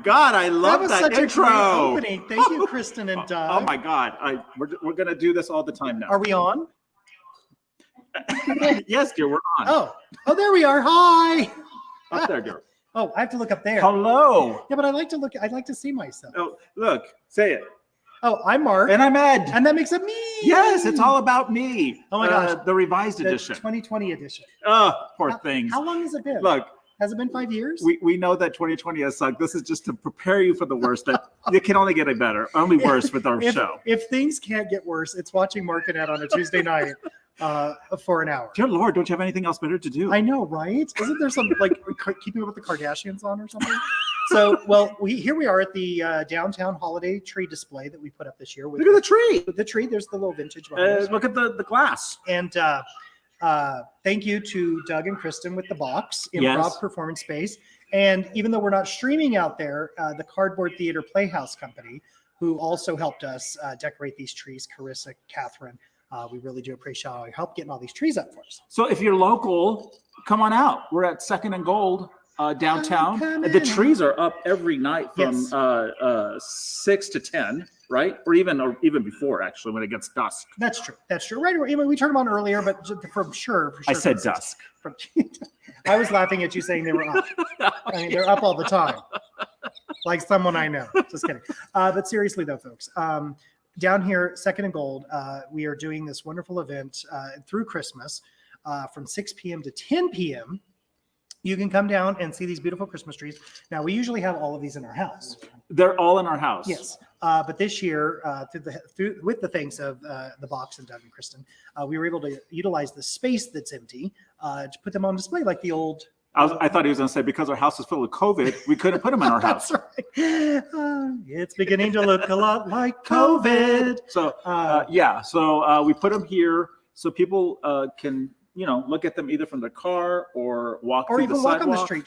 God, I love that such intro. a great opening. Thank you, Kristen and Doug. Oh my God, we're gonna do this all the time now. Are we on? Yes, dear, we're on. Oh, there we are. Hi. Up there, dear. Oh, I have to look up there. Hello. Yeah, but I like to look. I'd like to see myself. Oh, look, say it. Oh, I'm Mark. And I'm Ed. And that makes it me. Yes, it's all about me. Oh my gosh. The revised The edition. 2020 edition. Oh, poor things. How long has it been? Look. Has it been 5 years? We know that 2020 has sucked. This is just to prepare you for the worst. That it can only get better, only worse with our show. If things can't get worse, it's watching Marq and Ed on a Tuesday night for an hour. Dear Lord, don't you have anything else better to do? I know, right? Isn't there some like keeping up with the Kardashians on or something? So, well, here we are at the downtown holiday tree display that we put up this year. Look at the tree. With the tree, there's the little vintage one. Look at the glass. And thank you to Doug and Kristen with the box, Improv Performance Space. And even though we're not streaming out there, the Cardboard Theater Playhouse Company, who also helped us decorate these trees, Carissa, Catherine, we really do appreciate all your help getting all these trees up for us. So if you're local, come on out. We're at 2nd and Gold downtown. The trees are up every night from 6 to 10. Right, or even before, actually, when it gets dusk. That's true. That's true. Right. We turned them on earlier, but for sure. I said dusk. I was laughing at you saying they were up. I mean, they're up all the time, like someone I know. Just kidding. But seriously, though, folks, down here, 2nd and Gold, we are doing this wonderful event through Christmas from 6 p.m. to 10 p.m. You can come down and see these beautiful Christmas trees. Now, we usually have all of these in our house. They're all in our house. Yes. But this year, with the thanks of the box and Doug and Kristen, we were able to utilize the space that's empty to put them on display like the old. I thought he was going to say because our house is full of COVID, we couldn't put them in our house. That's right. It's beginning to look a lot like COVID. So, So we put them here so people can look at them either from the car or walk through the sidewalk. Or even walk on the street.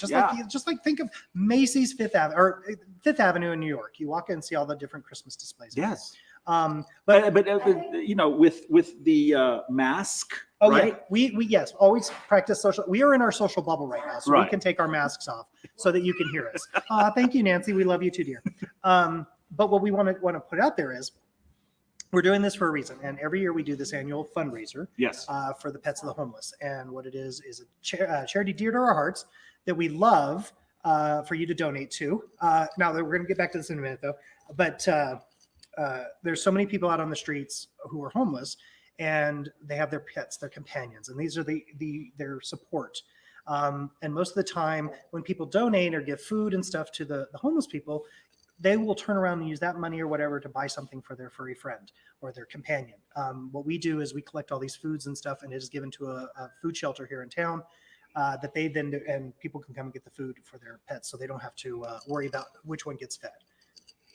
Just like think of Macy's Fifth Avenue in New York. You walk in and see all the different Christmas displays. Yes. But with the mask, right? Yeah. We always practice social. We are in our social bubble right now, so we can take our masks off so that you can hear us. Thank you, Nancy. We love you too, dear. But what we want to put out there is, we're doing this for a reason, and every year we do this annual fundraiser. Yes. For the pets of the homeless, and what it is a charity dear to our hearts that we love for you to donate to. Now, we're going to get back to this in a minute, though. But there's so many people out on the streets who are homeless, and they have their pets, their companions, and these are their support. And most of the time, when people donate or give food and stuff to the homeless people, they will turn around and use that money or whatever to buy something for their furry friend or their companion. What we do is we collect all these foods and stuff, and it is given to a food shelter here in town that they then do, and people can come and get the food for their pets, so they don't have to worry about which one gets fed.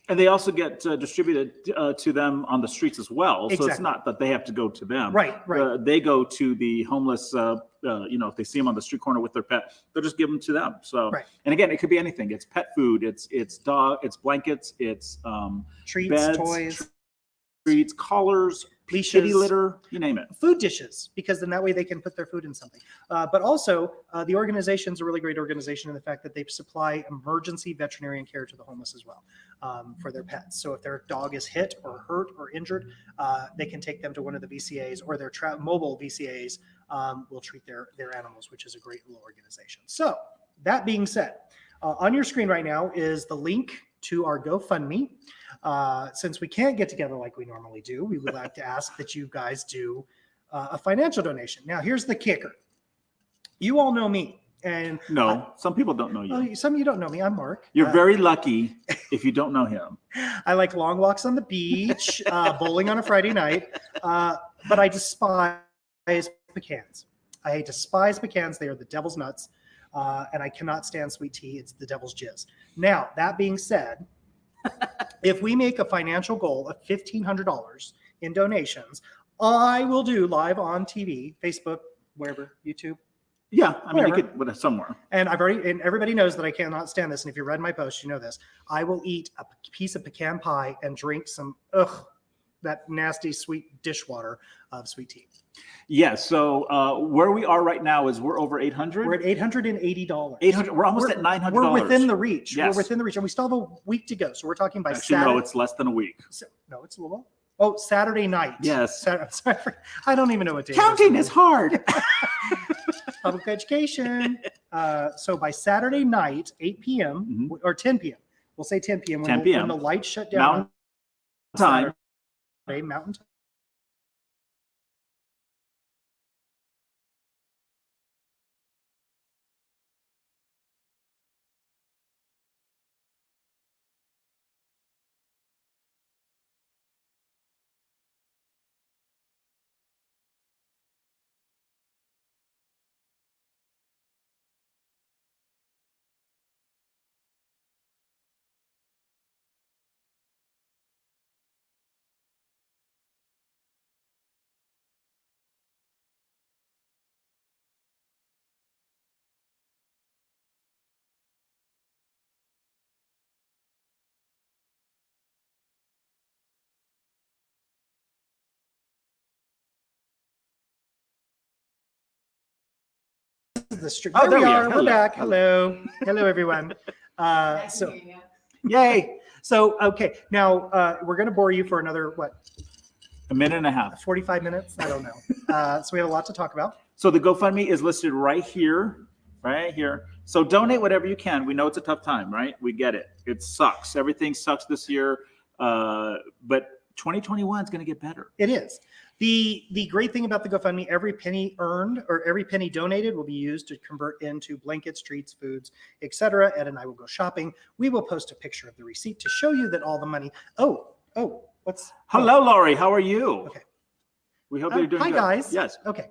And they also get distributed to them on the streets as well. Exactly. So it's not that they have to go to them. Right. They go to the homeless, if they see them on the street corner with their pet, they'll just give them to them. So, and again, it could be anything. It's pet food, it's dog, it's blankets, it's treats, beds, toys, treats, collars, leashes, kitty litter, you name it. Food dishes, because then that way they can put their food in something. But also, the organization's a really great organization in the fact that they supply emergency veterinarian care to the homeless as well for their pets. So if their dog is hit or hurt or injured, they can take them to one of the VCAs, or their mobile VCAs will treat their animals, which is a great little organization. So that being said, on your screen right now is the link to our GoFundMe. Since we can't get together like we normally do, we would like to ask that you guys do a financial donation. Now, here's the kicker. You all know me. And some people don't know you. Some of you don't know me. I'm Mark. You're very lucky if you don't know him. I like long walks on the beach, bowling on a Friday night, but I despise pecans. I despise pecans. They are the devil's nuts, and I cannot stand sweet tea. It's the devil's jizz. Now, that being said, if we make a financial goal of $1,500 in donations, I will do live on TV, Facebook, wherever, YouTube. Yeah, I mean, you could somewhere. And and everybody knows that I cannot stand this. And if you read my post, you know this. I will eat a piece of pecan pie and drink some that nasty sweet dishwater of sweet tea. Yes. So where we are right now is we're over 800. We're at $880. 800. We're almost at $900. We're within the reach. Yes. We're within the reach, and we still have a week to go. So we're talking by Actually, Saturday. no, it's less than a week. No, it's a little. Oh, Saturday night. Yes. Sorry, I don't even know what day. Counting is hard. Public education. So by Saturday night, 8 p.m. or 10 p.m. We'll say 10 p.m. 10 p.m. When the lights shut down. Mountain time. Mountain time. The street. There we are. We're back. Hello, everyone. Yay. So, okay. Now we're going to bore you for another, a minute and a half. 45 minutes? I don't know. So we have a lot to talk about. So the GoFundMe is listed right here. So donate whatever you can. We know it's a tough time, right? We get it. It sucks. Everything sucks this year. But 2021 is going to get better. It is. The great thing about the GoFundMe, every penny earned or every penny donated will be used to convert into blankets, treats, foods, etc. Ed and I will go shopping. We will post a picture of the receipt to show you that all the money. Hello, Laurie. How are you? Okay. We hope you're doing good. Hi, guys. Yes. Okay.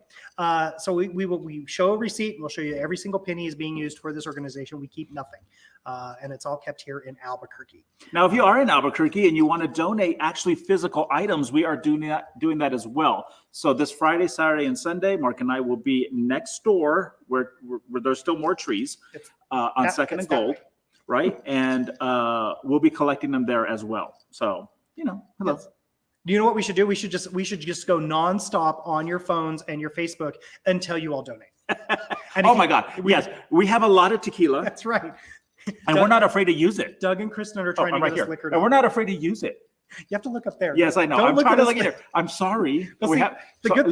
So we show a receipt. We'll show you every single penny is being used for this organization. We keep nothing. And it's all kept here in Albuquerque. Now, if you are in Albuquerque and you want to donate actually physical items, we are doing that as well. So this Friday, Saturday, and Sunday, Mark and I will be next door where there's still more trees on Second and Gold, right? And we'll be collecting them there as well. So, hello. Yes. Do you know what we should do? We should just go nonstop on your phones and your Facebook until you all donate. Oh my God. Yes. We have a lot of tequila. That's right. And we're not afraid to use it. Doug and Kristen are trying to get us liquored up. And we're not afraid to use it. You have to look up there. Yes, I know. I'm trying to look at it. I'm sorry. Let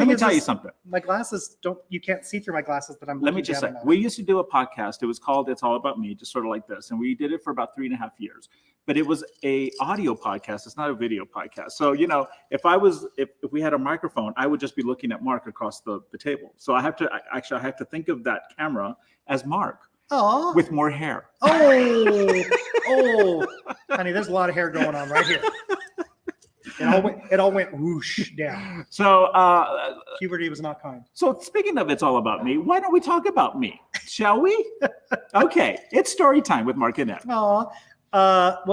me tell you something. My glasses you can't see through my glasses, but let me just say, we used to do a podcast. It was called It's All About Me, just sort of like this. And we did it for about 3.5 years. But it was a audio podcast. It's not a video podcast. So, if we had a microphone, I would just be looking at Mark across the table. So I have to think of that camera as Mark. Oh, with more hair. Oh, honey, there's a lot of hair going on right here. It all went whoosh down. So puberty was not kind. So speaking of It's All About Me, why don't we talk about me? Shall we? Okay, it's story time with Marq and Ed. Well,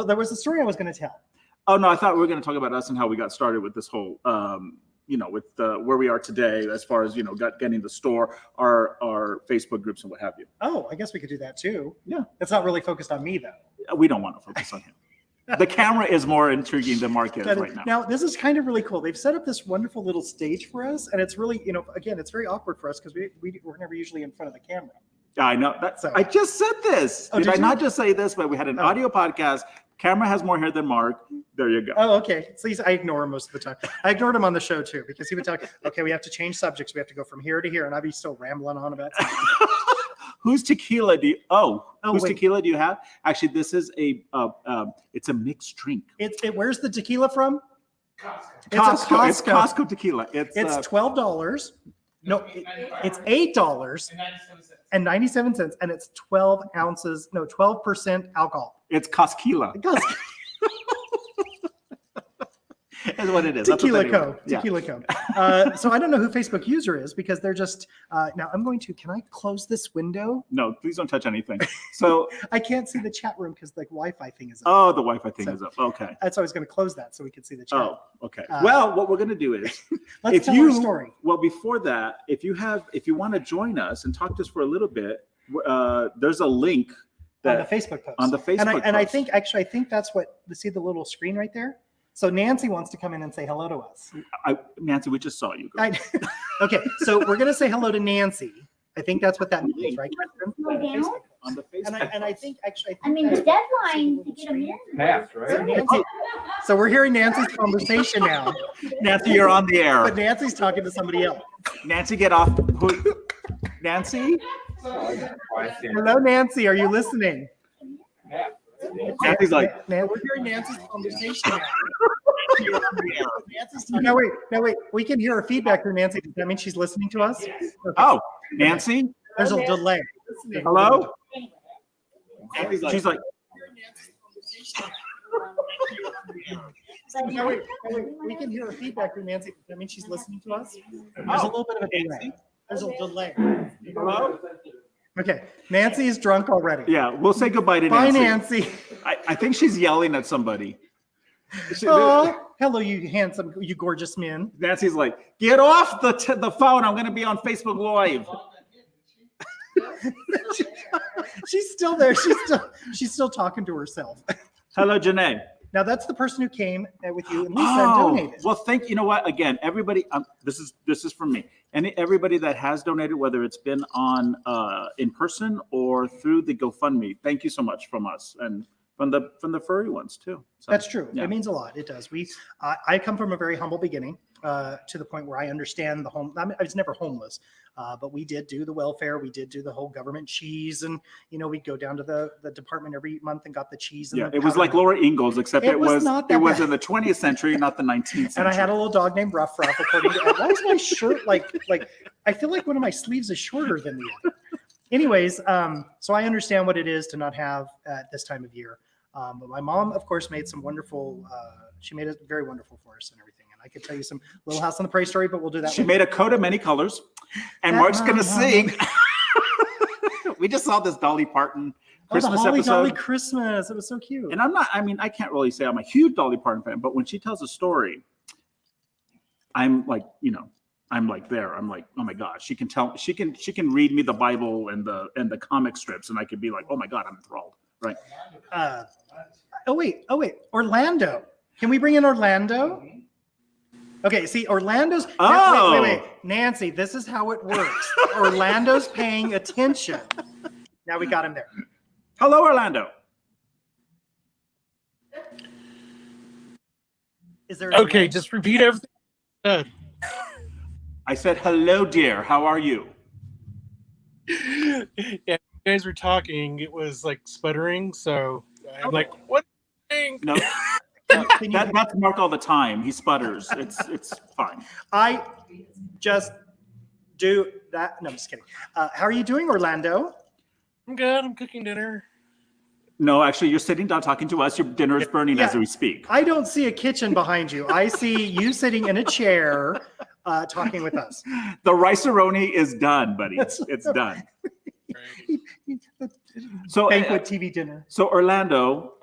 there was a story I was going to tell. Oh no, I thought we were going to talk about us and how we got started with this whole with where we are today, as far as getting the store, our Facebook groups and what have you. Oh, I guess we could do that too. Yeah, it's not really focused on me though. We don't want to focus on him. The camera is more intriguing than Mark is right now. Now, this is kind of really cool. They've set up this wonderful little stage for us, and it's really, again, it's very awkward for us because we're never usually in front of the camera. I know that. I just said this. Did I not just say this? But we had an audio podcast. Camera has more hair than Mark. There you go. Oh, okay. So I ignore him most of the time. I ignored him on the show too because he would talk. Okay, we have to change subjects. We have to go from here to here, and I'd be still rambling on about something. Whose tequila do you tequila do you have? Actually, this is it's a mixed drink. Where's the tequila from? Costco. It's Costco tequila. It's $12. No, it's $8.97, and it's 12% alcohol. It's Costquila. That's what it is. Tequila Co. So I don't know who Facebook user is because they're just now can I close this window? No, please don't touch anything. So I can't see the chat room because the Wi-Fi thing is up. Oh, the Wi-Fi thing is up. Okay. That's why I was going to close that so we could see the chat. Oh, okay. Well, what we're going to do is let's tell our story. Well, before that, if you want to join us and talk to us for a little bit, there's a link on the Facebook post. On the Facebook post. And I think that's what see the little screen right there? So Nancy wants to come in and say hello to us. Nancy, we just saw you. Okay, so we're gonna say hello to Nancy. I think that's what that means, right? On the Facebook. And I think actually. I mean, the deadline to get them in. Passed, So, right? Nancy, so we're hearing Nancy's conversation now, Nancy, you're on the air. but Nancy's talking to somebody else. Nancy, get off. Nancy? Hello, Nancy. Are you listening? Nancy's like, we're hearing Nancy's conversation now. No, wait. We can hear her feedback through Nancy. Does that mean she's listening to us? Okay. oh, Nancy? There's a delay. Hello? She's like, No, wait. We can hear her feedback through Nancy. Does that mean she's listening to us? There's a little bit of a delay. There's a delay. hello? Okay. Nancy is drunk already. Yeah, we'll say goodbye to Bye, Nancy. Nancy. I think she's yelling at somebody. Oh, hello, you handsome, you gorgeous man. Nancy's like, get off the phone. I'm going to be on Facebook Live. She's still there. She's still talking to herself. Hello, Janae. Now that's the person who came with you and Lisa and donated. Well, you know what? Again, everybody, this is from me. And everybody that has donated, whether it's been on in person or through the GoFundMe, thank you so much from us and from the furry ones too. So, That's true. yeah. It means a lot. It does. I come from a very humble beginning to the point where I understand the home. I was never homeless, but we did do the welfare. We did do the whole government cheese, and we'd go down to the department every month and got the cheese. And it was like Laura Ingalls, except it was not that was bad. in the 20th century, not the 19th century. And I had a little dog named Ruff Ruff. According to why is my shirt like I feel like one of my sleeves is shorter than the other. Anyways, so I understand what it is to not have at this time of year. But my mom, of course, made some wonderful. She made it very wonderful for us and everything. And I could tell you some Little House on the Prairie story, but we'll do that. She made a coat of many colors, and Mark's gonna sing. We just saw this Dolly Parton Christmas Holly episode. Jolly Christmas. It was so cute. And I can't really say I'm a huge Dolly Parton fan, but when she tells a story, I'm like, I'm like there. I'm like, oh my gosh, she can read me the Bible and the comic strips, and I could be like, oh my God, I'm enthralled. Right. Oh wait. Orlando. Can we bring in Orlando? Okay, see, Orlando's. Wait. Nancy, this is how it works. Orlando's paying attention. Now we got him there. Hello, Orlando. Is there? Okay, just repeat everything. I said, hello, dear. How are you? Yeah, you guys were talking. It was like sputtering, so I'm like, what? No. That's Mark all the time. He sputters. It's fine. I just do that. No, I'm just kidding. How are you doing, Orlando? I'm good. I'm cooking dinner. No, actually, you're sitting down talking to us. Your dinner is burning as we speak. I don't see a kitchen behind you. I see you sitting in a chair talking with us. The rice-a-roni is done, buddy. It's done. So banquet TV dinner. So Orlando,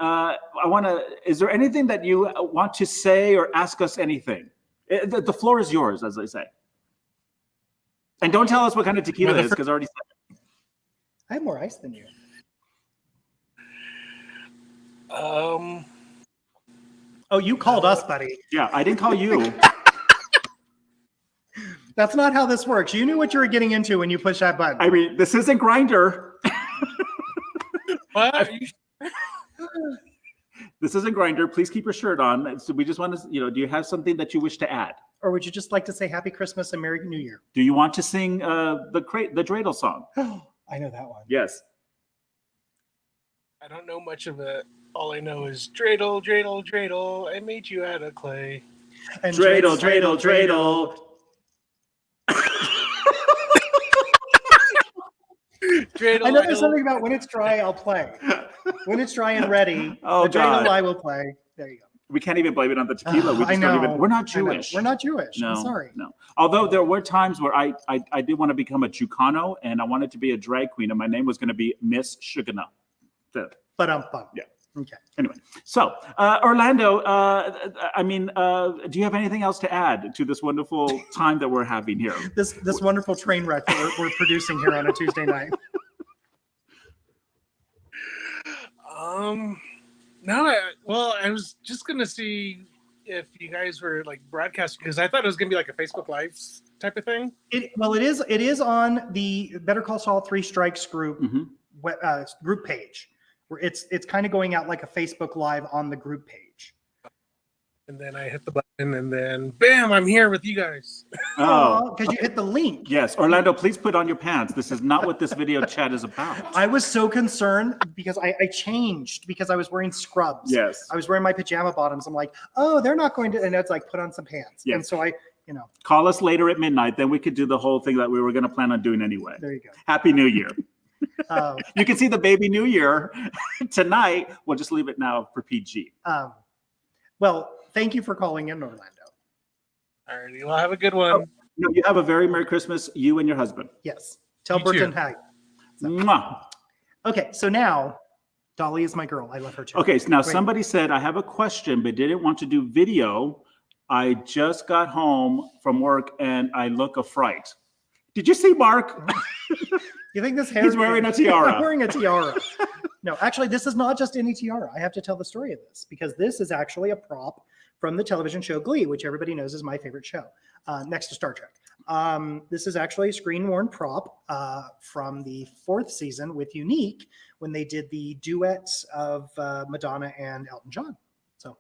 is there anything that you want to say or ask us anything? The floor is yours, as they say. And don't tell us what kind of tequila is, because I already said it. I have more ice than you. Um. Oh, you called us, buddy. Yeah, I didn't call you. That's not how this works. You knew what you were getting into when you pushed that button. I mean, this isn't Grindr. What? This isn't Grindr. Please keep your shirt on. So we just want to, do you have something that you wish to add? Or would you just like to say Happy Christmas and Merry New Year? Do you want to sing the dreidel song? I know that one. Yes. I don't know much of it. All I know is dreidel, dreidel, dreidel. I made you out of clay. And Dreidel, dreidel, dreidel. Dreidel, I know there's something about when it's dry, I'll play. When it's dry and ready, the dreidel I will play. There you go. We can't even blame it on the tequila. We just don't even. We're not Jewish. We're not Jewish. No, I'm sorry. No. Although there were times where I did want to become a Chicano, and I wanted to be a drag queen, and my name was going to be Miss Shugana. Ba-dum-bum. Yeah. Okay. Anyway, so Orlando, do you have anything else to add to this wonderful time that we're having here? This wonderful train wreck that we're producing here on a Tuesday night. No, I was just gonna see if you guys were like broadcasting, because I thought it was gonna be like a Facebook Live type of thing. It is on the Better Call Saul 3 Strikes group group page, where it's kind of going out like a Facebook Live on the group page. And then I hit the button, and then bam, I'm here with you guys. Oh, because you hit the link. Yes, Orlando, please put on your pants. This is not what this video chat is about. I was so concerned because I changed because I was wearing scrubs. Yes. I was wearing my pajama bottoms. I'm like, oh, they're not going to, and it's like, put on some pants. Yes. And so Call us later at midnight, then we could do the whole thing that we were going to plan on doing anyway. there you go. Happy New Year. Um, You can see the baby New Year tonight. We'll just leave it now for PG. well, thank you for calling in, Orlando. Alrighty, well, have a good one. Oh, no, you have a very Merry Christmas, you and your husband. Yes. Tell You Burton too. hi. Mwah. Okay, so now Dolly is my girl. I love her too. Okay, so now Wait. somebody said, I have a question, but didn't want to do video. I just got home from work and I look a fright. Did you see Mark? You think this hair? He's wearing a tiara. I'm wearing a tiara. No, actually, this is not just any tiara. I have to tell the story of this because this is actually a prop from the television show Glee, which everybody knows is my favorite show, next to Star Trek. This is actually a screen-worn prop from the 4th season with Unique when they did the duets of Madonna and Elton John. So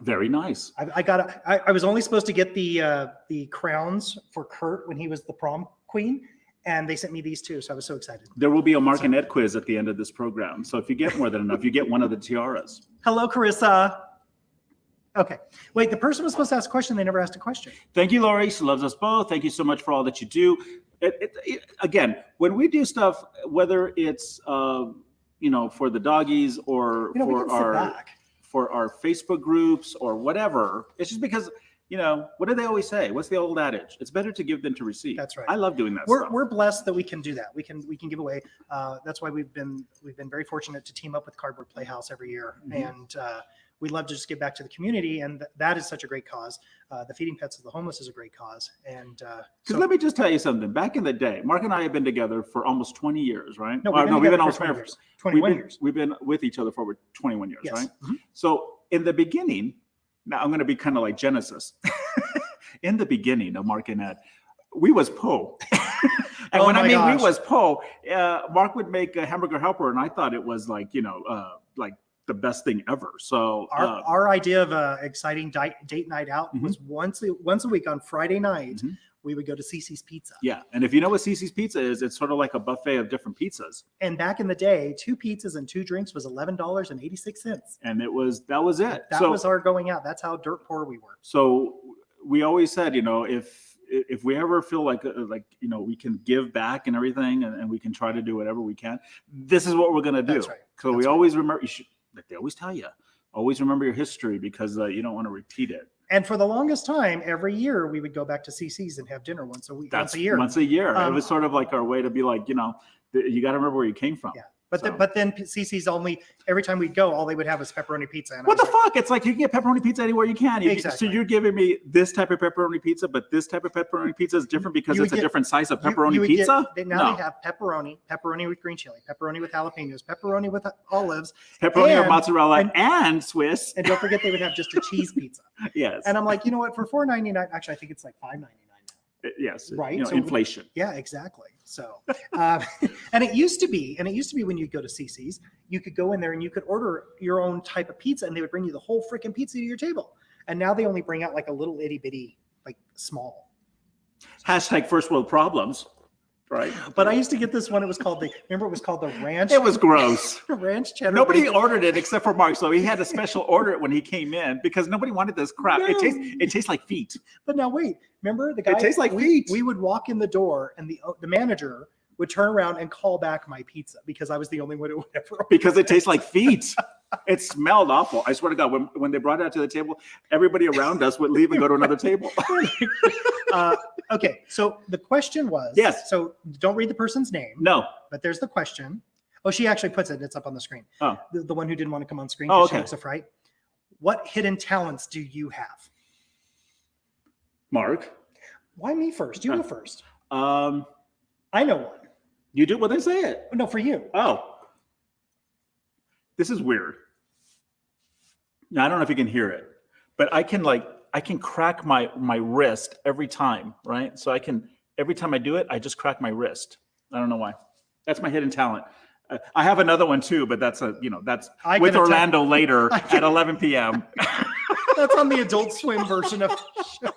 Very nice. I was only supposed to get the crowns for Kurt when he was the prom queen, and they sent me these two, so I was so excited. There will be a Marq and Ed quiz at the end of this program. So if you get more than enough, you get one of the tiaras. Hello, Carissa. Okay. Wait, the person was supposed to ask a question. They never asked a question. Thank you, Lori. She loves us both. Thank you so much for all that you do. Again, when we do stuff, whether it's for the doggies or We can sit back. for our Facebook groups or whatever, it's just because what do they always say? What's the old adage? It's better to give than to receive. That's right. I love doing that stuff. We're blessed that we can do that. We can give away. That's why we've been very fortunate to team up with Cardboard Playhouse every year, and we love to just give back to the community, and that is such a great cause. The Feeding Pets of the Homeless is a great cause, and Let me just tell you something. Back in the day, Mark and I have been together for almost 20 years, right? No, we've been almost for 20 married years. 21 years. We've been with each other for over 21 years, Yes. right? Mhm. So in the beginning, now I'm going to be kind of like Genesis. In the beginning of Marq and Ed, we was po. And Oh when I my mean gosh. we was po, Mark would make a hamburger helper, and I thought it was like like the best thing ever. So Our idea of a exciting date night out Mhm. was once a week on Friday night. Mhm. We would go to Cece's Pizza. yeah, and if you know what Cece's Pizza is, it's sort of like a buffet of different pizzas, And back in the day, 2 pizzas and 2 drinks was $11.86. and that was it. That was our going out. That's how dirt poor we were. So we always said, if we ever feel like we can give back and everything, and we can try to do whatever we can, this is what we're gonna do. That's right. So we That's right. always remember. Like they always tell you, always remember your history because you don't want to repeat it. And for the longest time, every year we would go back to CC's and have dinner once a week, That's once a year. Once a year. It Um, was sort of like our way to be like, you got to remember where you came from. Yeah. So- But then CC's only every time we'd go, all they would have was pepperoni pizza. And I What the was like, fuck? It's like you can get pepperoni pizza anywhere you can. Exactly. So you're giving me this type of pepperoni pizza, but this type of pepperoni pizza is different because You it's would a get- different size of you pepperoni would get- pizza? now No. they have pepperoni with green chili, pepperoni with jalapenos, pepperoni with olives, Pepperoni or and- mozzarella and- and Swiss. and don't forget they would have just a cheese pizza. Yes. And I'm like, you know what? For $4.99, actually, I think it's like $5.99 now. Yes. Right, so- inflation. Yeah, exactly. So, and it used to be when you go to CC's, you could go in there and you could order your own type of pizza, and they would bring you the whole freaking pizza to your table. And now they only bring out like a little itty bitty, like small. Hashtag first world problems. Right. But I used to get this one. It was called the ranch. It was gross. ranch cheddar. Nobody bacon. ordered it except for Mark, so he had to special order it when he came in because nobody wanted this crap. No. It tastes like feet. But now wait, remember the guy? It tastes like we, feet. We would walk in the door, and the manager would turn around and call back my pizza because I was the only one who would ever. Because it tastes like feet. It smelled awful. I swear to God, when they brought it out to the table, everybody around us would leave and go to another table. Okay, so the question was. Yes. So don't read the person's name. No. But there's the question. Oh, she actually puts it. It's up on the screen. Oh. The one who didn't want to come on screen. Oh, 'cause she okay. looks a fright. What hidden talents do you have? Mark. Why me first? You go first. Um, I know one. you do? Well, then say it. No, for you. Oh. This is weird. Now, I don't know if you can hear it, but I can crack my wrist every time, right? So every time I do it, I just crack my wrist. I don't know why. That's my hidden talent. I have another one too, but that's with Orlando later at 11 p.m. That's on the Adult Swim version of the show.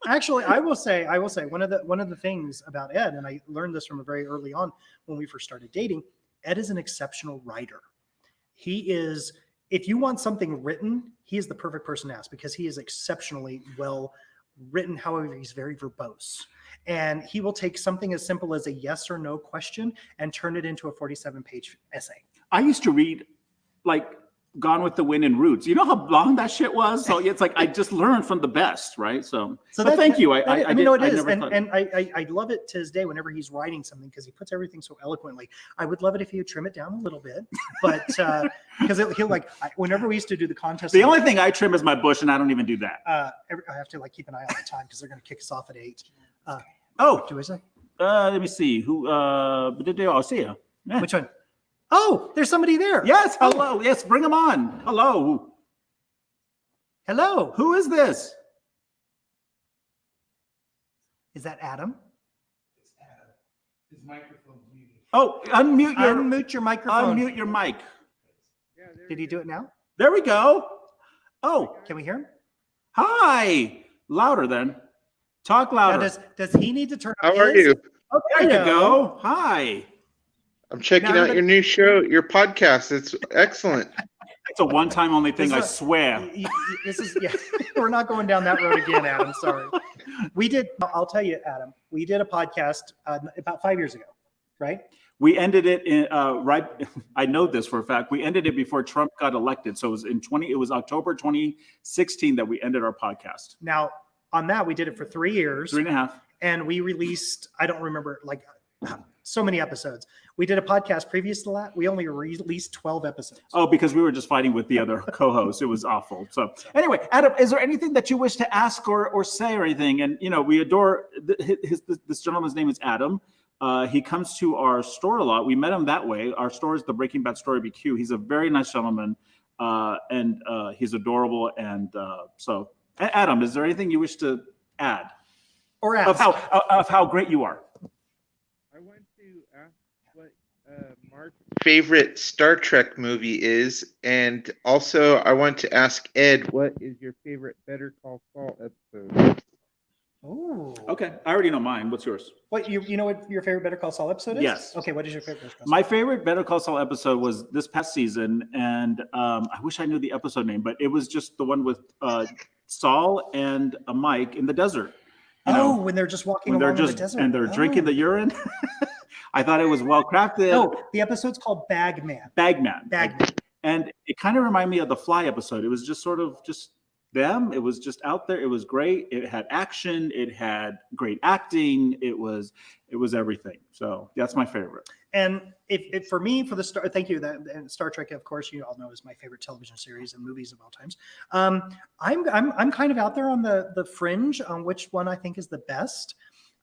Actually, I will say one of the things about Ed, and I learned this from very early on when we first started dating, Ed is an exceptional writer. He is, if you want something written, he is the perfect person to ask because he is exceptionally well written. However, he's very verbose. And he will take something as simple as a yes or no question and turn it into a 47-page essay. I used to read like Gone with the Wind and Roots. You know how long that shit was? So it's like I just learned from the best, right? So but thank you. I know it is, and I love it to this day whenever he's writing something because he puts everything so eloquently. I would love it if he would trim it down a little bit, but because he'll like whenever we used to do the contest. The only thing I trim is my bush, and I don't even do that. I have to like keep an eye on the time because they're going to kick us off at 8. Do I say? Let me see who. I'll see you. Yeah. Which one? Oh, there's somebody there. Yes, hello. Yes, bring them on. Hello. Hello. Who is this? Is that Adam? It's Adam. His microphone's muted. Oh, unmute your microphone. Unmute your mic. Yeah, Did he do it now? There we go. Oh, can we hear him? Hi. Louder then. Talk louder. Now, does he need to turn up How are you? Oh, there you go. Hi. I'm checking out your new show, your podcast. It's excellent. It's a one-time only thing, I swear. This is we're not going down that road again, Adam. Sorry. I'll tell you, Adam, we did a podcast about 5 years ago, right? We ended it in right. I know this for a fact. We ended it before Trump got elected. So it was October 2016 that we ended our podcast. Now, on that, we did it for 3 years. 3.5. And we released, I don't remember, like so many episodes. We did a podcast previous to that. We only released 12 episodes. Oh, because we were just fighting with the other co-hosts. It was awful. So anyway, Adam, is there anything that you wish to ask or say or anything? And, we adore this gentleman's name is Adam. He comes to our store a lot. We met him that way. Our store is the Breaking Bad Store ABQ. He's a very nice gentleman, and he's adorable. And so, Adam, is there anything you wish to add or ask of how great you are? I want to ask what Mark's favorite Star Trek movie is, and also I want to ask Ed, what is your favorite Better Call Saul episode? Oh. Okay, I already know mine. What's yours? What you know what your favorite Better Call Saul episode is? Yes. Okay, what is your favorite Better Call Saul? My favorite Better Call Saul episode was this past season, and I wish I knew the episode name, but it was just the one with Saul and Mike in the desert. When they're just walking along in the desert. And they're drinking the urine. I thought it was well crafted. No, the episode's called Bagman. Bagman. And it kind of reminded me of the Fly episode. It was just sort of just them. It was just out there. It was great. It had action. It had great acting. It was everything. So that's my favorite. And if for me, for the Star, thank you. And Star Trek, of course, you all know is my favorite television series and movies of all times. I'm kind of out there on the fringe on which one I think is the best.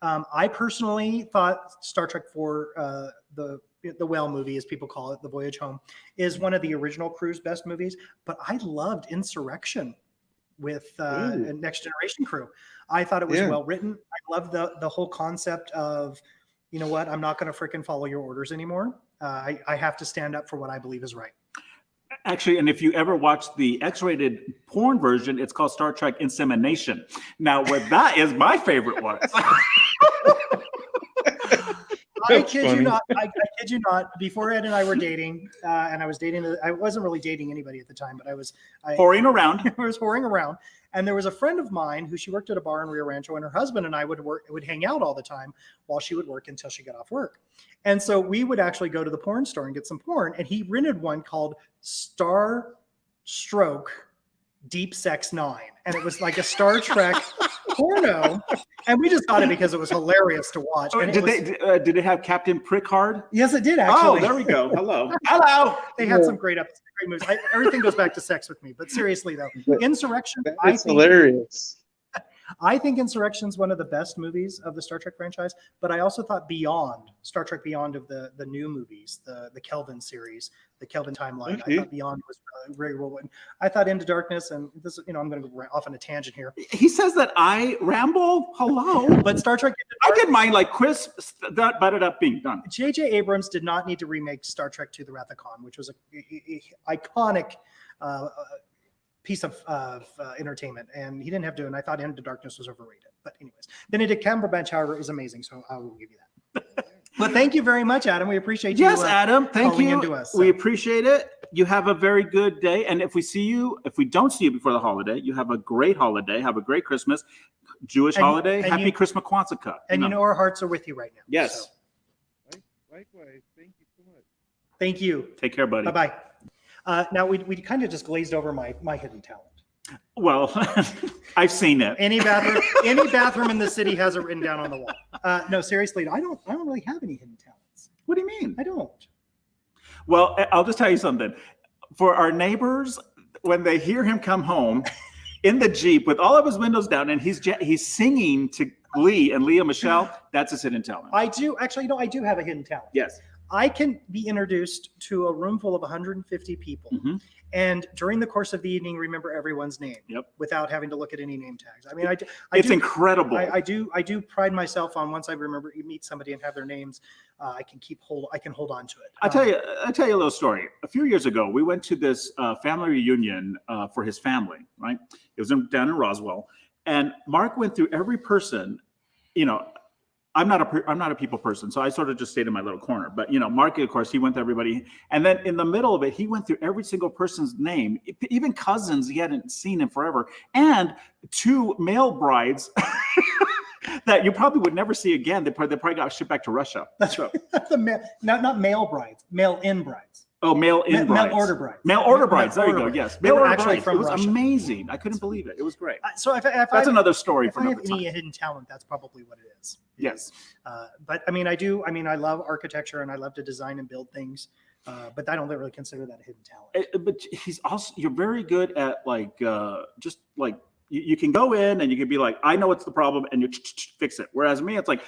I personally thought Star Trek 4, the whale movie, as people call it, The Voyage Home, is one of the original crew's best movies. But I loved Insurrection with Next Generation crew. I thought it was well written. I love the whole concept of, you know what, I'm not going to freaking follow your orders anymore. I have to stand up for what I believe is right. Actually, and if you ever watch the X-rated porn version, it's called Star Trek Insemination. Now, that is my favorite one. I kid you not. I kid you not. Before Ed and I were dating, and I was dating, I wasn't really dating anybody at the time, but I was whoring around. I was whoring around, and there was a friend of mine who she worked at a bar in Rio Rancho, and her husband and I would hang out all the time while she would work until she got off work, and so we would actually go to the porn store and get some porn, and he rented one called Star Stroke Deep Sex 9, and it was like a Star Trek porno, and we just got it because it was hilarious to watch. And did it have Captain Prickard? Yes, it did actually. Oh, there we go. Hello. They had some great movies. Everything goes back to sex with me, but seriously though, Insurrection. It's hilarious. I think Insurrection's one of the best movies of the Star Trek franchise, but I also thought Star Trek Beyond of the new movies, the Kelvin series, the Kelvin timeline. Okay. I thought Beyond was very well written. I thought Into Darkness, and this, I'm going to go off on a tangent here. He says that I ramble. Hello. But Star Trek Into I Darkness, did mine like Chris, that butted up being done. J.J. Abrams did not need to remake Star Trek II: The Wrath of Khan, which was a iconic piece of entertainment, and he didn't have to. And I thought Into Darkness was overrated. But anyways, Benedict Cumberbatch, however, is amazing, so I will give you that. But thank you very much, Adam. We appreciate you. Yes, Adam. Thank calling you. into us, We appreciate it. You have a very good day. And if we don't see you before the holiday, you have a great holiday. Have a great Christmas, Jewish holiday. Happy Christmas Kwanzaa. And our hearts are with you right now. Yes. So. Likewise. Thank you so much. Thank you. Take care, buddy. Bye-bye. Now, we kind of just glazed over my hidden talent. Well, I've seen it. Any bathroom in the city has it written down on the wall. No, seriously, I don't really have any hidden talents. What do you mean? I don't. Well, I'll just tell you something. For our neighbors, when they hear him come home in the Jeep with all of his windows down and he's singing to Glee and Leah Michelle, that's his hidden talent. I do actually. I do have a hidden talent. Yes. I can be introduced to a room full of 150 people, and during the course of the evening, remember everyone's name without having to look at any name tags. I mean, it's incredible. I do pride myself on once I remember you meet somebody and have their names, I can hold on to it. I'll tell you a little story. A few years ago, we went to this family reunion for his family. Right, it was down in Roswell, and Mark went through every person. I'm not a people person, so I sort of just stayed in my little corner. But Mark, of course, he went to everybody, and then in the middle of it, he went through every single person's name, even cousins he hadn't seen in forever, and 2 male brides that you probably would never see again. They probably got shipped back to Russia. That's right. Not male brides, mail-in brides. Oh, mail-in brides. Mail order brides. Mail order brides. There you go. Yes. They were actually from Russia. It was amazing. I couldn't believe it. It was great. So if that's another story if for I have another time. any hidden talent, that's probably what it is. Yes. But I mean, I love architecture and I love to design and build things. But I don't really consider that a hidden talent. But you're very good at just like, you can go in and you can be like, I know what's the problem, and you fix it. Whereas me, it's like,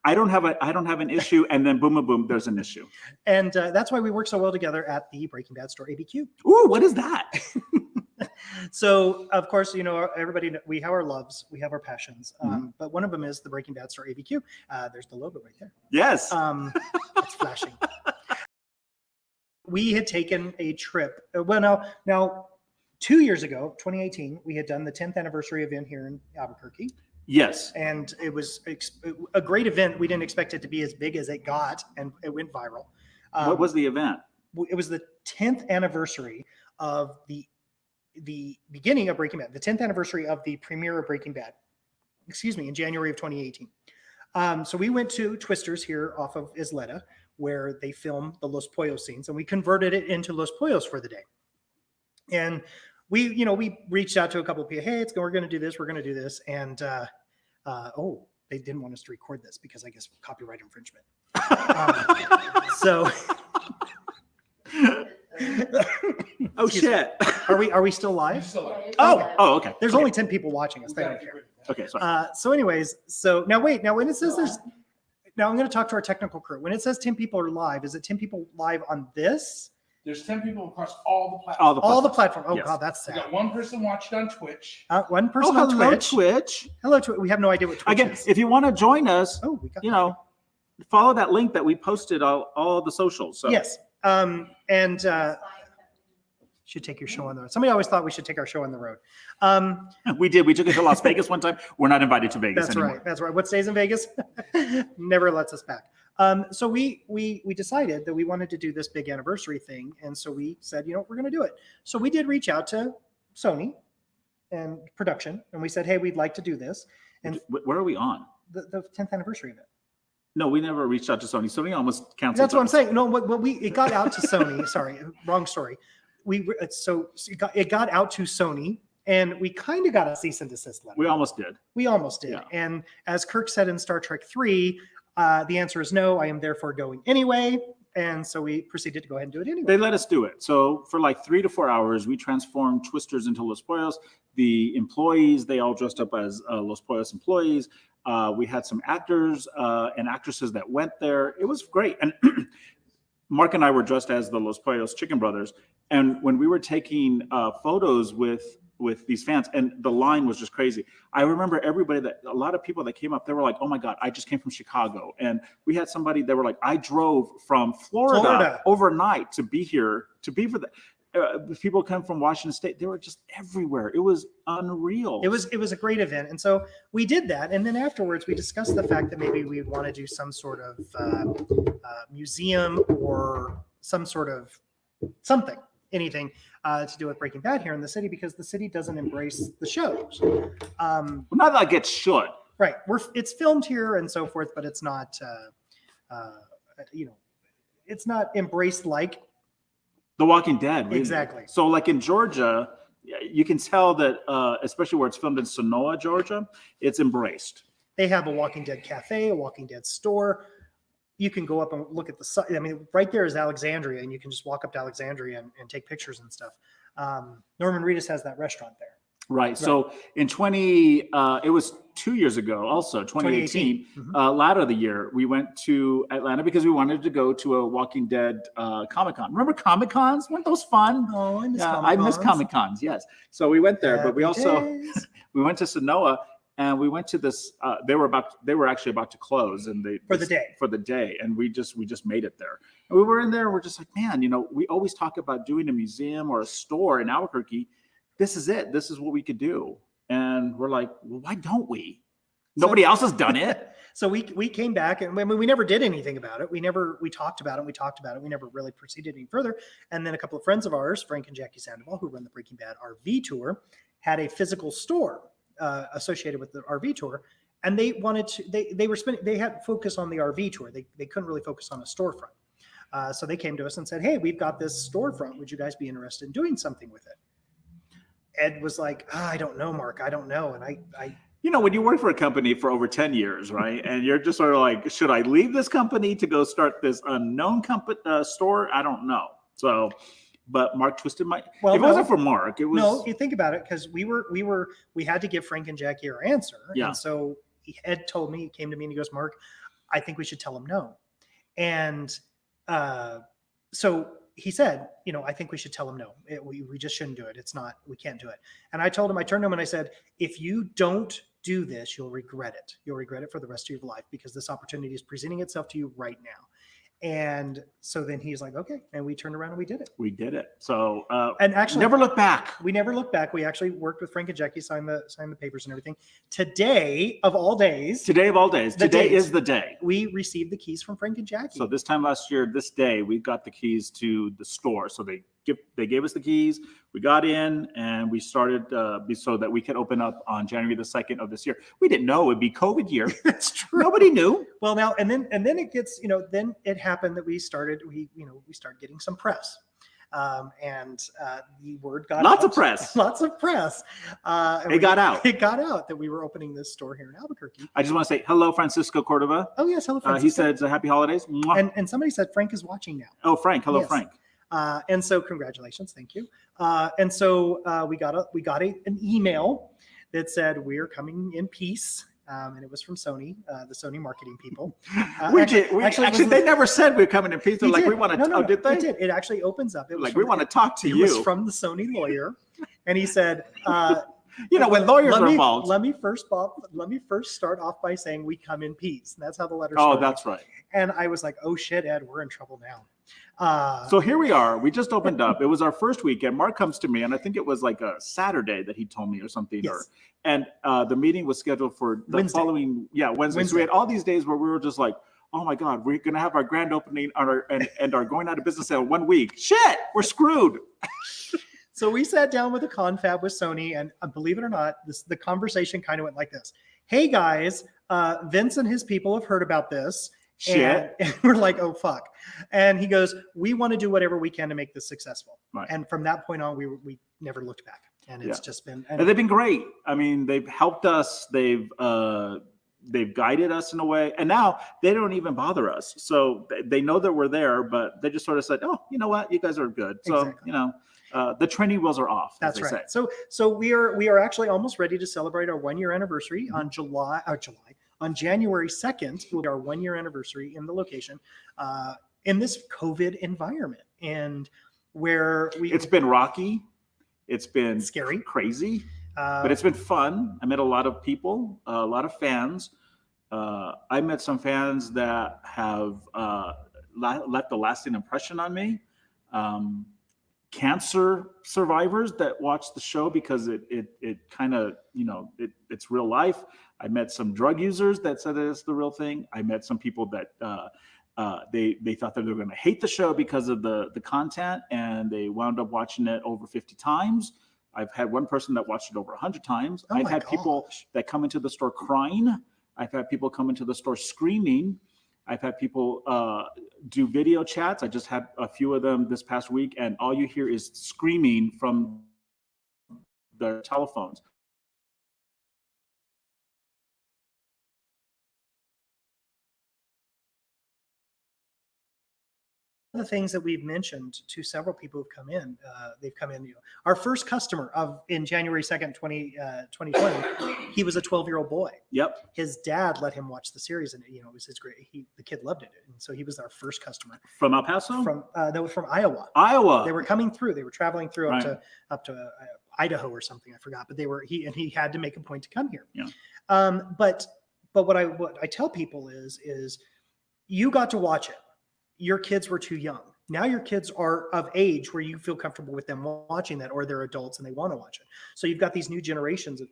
I don't have an issue, and then boom, boom, boom, there's an issue. And that's why we work so well together at the Breaking Bad Store ABQ. Ooh, what is that? So, of course, everybody, we have our loves, we have our passions, but one of them is the Breaking Bad Store ABQ. There's the logo right there. Yes. It's flashing. We had taken a trip. Well, now. 2 years ago, 2018, we had done the 10th anniversary event here in Albuquerque. Yes. And it was a great event. We didn't expect it to be as big as it got, and it went viral. What was the event? It was the 10th anniversary of the beginning of Breaking Bad, the 10th anniversary of the premiere of Breaking Bad, in January of 2018. So we went to Twister's here off of Isleta, where they film the Los Pollos scenes, and we converted it into Los Pollos for the day. And we reached out to a couple of people. Hey, we're going to do this. We're going to do this. And they didn't want us to record this because I guess copyright infringement. Oh shit! Are we still live? Still live. Oh, okay. There's only 10 people watching us. They don't care. Okay, sorry. So anyways, now wait. Now when it says now I'm going to talk to our technical crew. When it says 10 people are live, is it 10 people live on this? There's 10 people across all the platforms. All the platforms. Oh, Yes. God, that's We sad. got one person watching on Twitch. One person Oh, on hello, Twitch. Twitch. Hello, Twitch. We have no idea what Twitch Again, is. if you want to join us, We got follow that link that we posted all the socials. So. Yes. Should take your show on the road. Somebody always thought we should take our show on the road. We did. We took it to Las Vegas one time. We're not invited to Vegas That's anymore. right. That's right. What stays in Vegas never lets us back. So we decided that we wanted to do this big anniversary thing, and so we said, we're going to do it. So we did reach out to Sony and production, and we said, hey, we'd like to do this. And Where are we on? the 10th anniversary of it. No, we never reached out to Sony. Sony almost canceled. That's what I'm us. saying. No, it got out to Sony. Sorry, wrong story. It got out to Sony, and we kind of got a cease and desist letter. We almost did. We almost did. Yeah. And as Kirk said in Star Trek 3, the answer is no. I am therefore going anyway. And so we proceeded to go ahead and do it anyway. They let us do it. So for like 3 to 4 hours, we transformed Twisters into Los Pollos. The employees, they all dressed up as Los Pollos employees. We had some actors and actresses that went there. It was great. And Mark and I were dressed as the Los Pollos Chicken Brothers. And when we were taking photos with these fans, and the line was just crazy. I remember a lot of people that came up, they were like, oh my God, I just came from Chicago. And we had somebody that were like, I drove from Florida overnight to be here, to be for the people come from Washington State. They were just everywhere. It was unreal. It was a great event. And so we did that. And then afterwards, we discussed the fact that maybe we would want to do some sort of museum or some sort of something, anything to do with Breaking Bad here in the city, because the city doesn't embrace the shows. Not like it should. Right. It's filmed here and so forth, but it's not, it's not embraced like The Walking Dead. Really. Exactly. So like in Georgia, you can tell that, especially where it's filmed in Sonoma, Georgia, it's embraced. They have a Walking Dead cafe, a Walking Dead store. You can go up and look at the site. I mean, right there is Alexandria, and you can just walk up to Alexandria and take pictures and stuff. Norman Reedus has that restaurant there. Right. So in it was 2 years ago, also 2018, latter of the year, we went to Atlanta because we wanted to go to a Walking Dead Comic-Con. Remember Comic-Cons? Weren't those fun? Oh, I miss I miss Comic-Cons. Yes. So we went there, but we also we went to Sonoma. And we went to this. They were actually about to close, and for the day, and we just made it there. And we were in there. And we're just like, man, we always talk about doing a museum or a store in Albuquerque. This is it. This is what we could do. And we're like, well, why don't we? Nobody else has done it. So we came back, and we never did anything about it. We talked about it. We never really proceeded any further. And then a couple of friends of ours, Frank and Jackie Sandoval, who run the Breaking Bad RV tour, had a physical store associated with the RV tour, and they wanted to. They had focus on the RV tour. They couldn't really focus on a storefront. So they came to us and said, "Hey, we've got this storefront. Would you guys be interested in doing something with it?" Ed was like, I don't know, Mark. I don't know. And I when you work for a company for over 10 years, right? And you're just sort of like, should I leave this company to go start this unknown store? I don't know. So, but Mark twisted my. Well, if it wasn't for Mark, it was. No, you think about it, because we had to give Frank and Jackie our answer. Yeah. And so Ed told me, he came to me and he goes, Mark, I think we should tell him no. And so he said, I think we should tell him no. We just shouldn't do it. We can't do it. And I told him, I turned to him and I said, if you don't do this, you'll regret it. You'll regret it for the rest of your life, because this opportunity is presenting itself to you right now. And so then he's like, okay. And we turned around and we did it. We did it. So, and actually never look back. We never looked back. We actually worked with Frank and Jackie, signed the papers and everything. Today of all days. Today is the day. We received the keys from Frank and Jackie. So this time last year, this day, we got the keys to the store. So they gave us the keys. We got in and we started so that we could open up on January the 2nd of this year. We didn't know it would be COVID year. That's true. Nobody knew. Well, now and then it gets, then it happened that we started getting some press. And the word got lots out. of press. Lots of press. It got out that we were opening this store here in Albuquerque. I just want to say hello, Francisco Cordova. Oh yes, hello, Francisco. He said happy holidays. And somebody said Frank is watching now. Oh, Frank. Hello, yes. Frank. And so congratulations, thank you. And so we got an email that said we're coming in peace. And it was from Sony, the Sony marketing people. Actually, they never said we were coming in peace. They're like, we want to. No, did they? It did. It actually opens up. It was like, we want to talk to you. It was from the Sony lawyer, and he said, when lawyers are involved. Let me first start off by saying we come in peace. And that's how the letter started. Oh, that's right. And I was like, oh shit, Ed, we're in trouble now. So here we are. We just opened up. It was our first weekend. Mark comes to me, and I think it was like a Saturday that he told me or something. Yes. And the meeting was scheduled for the following, Wednesday. So we had all these days where we were just like, oh my God, we're going to have our grand opening and are going out of business in 1 week. Shit, we're screwed. So we sat down with a confab with Sony, and believe it or not, the conversation kind of went like this. Hey guys, Vince and his people have heard about this. Shit. And we're like, oh, fuck. And he goes, we want to do whatever we can to make this successful. Right. And from that point on, we never looked back. And it's just been. And they've been great. I mean, they've helped us. They've they've guided us in a way, and now they don't even bother us. So they know that we're there, but they just sort of said, "Oh, you know what? You guys are good." So Exactly. the training wheels are off. That's as they right. say. So we are actually almost ready to celebrate our 1-year anniversary on on January 2nd. Will be our 1-year anniversary in the location, in this COVID environment, and where it's been rocky, it's been scary, crazy, but it's been fun. I met a lot of people, a lot of fans. I met some fans that have left a lasting impression on me. Cancer survivors that watch the show because it kind of, it's real life. I met some drug users that said that it's the real thing. I met some people that they thought that they were going to hate the show because of the content, and they wound up watching it over 50 times. I've had one person that watched it over 100 times. I've had people that come into the store crying. I've had people come into the store screaming. I've had people do video chats. I just had a few of them this past week, and all you hear is screaming from their telephones. The things that we've mentioned to several people who've come in, they've come in. Our first customer in January 2nd, 2020, he was a 12-year-old boy. Yep. His dad let him watch the series, and it was his great. The kid loved it, and so he was our first customer. From El Paso? From Iowa. Iowa. They were coming through. They were traveling through up to Idaho or something. I forgot, but he had to make a point to come here. Yeah. But what I tell people is you got to watch it. Your kids were too young. Now your kids are of age where you feel comfortable with them watching that, or they're adults and they want to watch it. So you've got these new generations of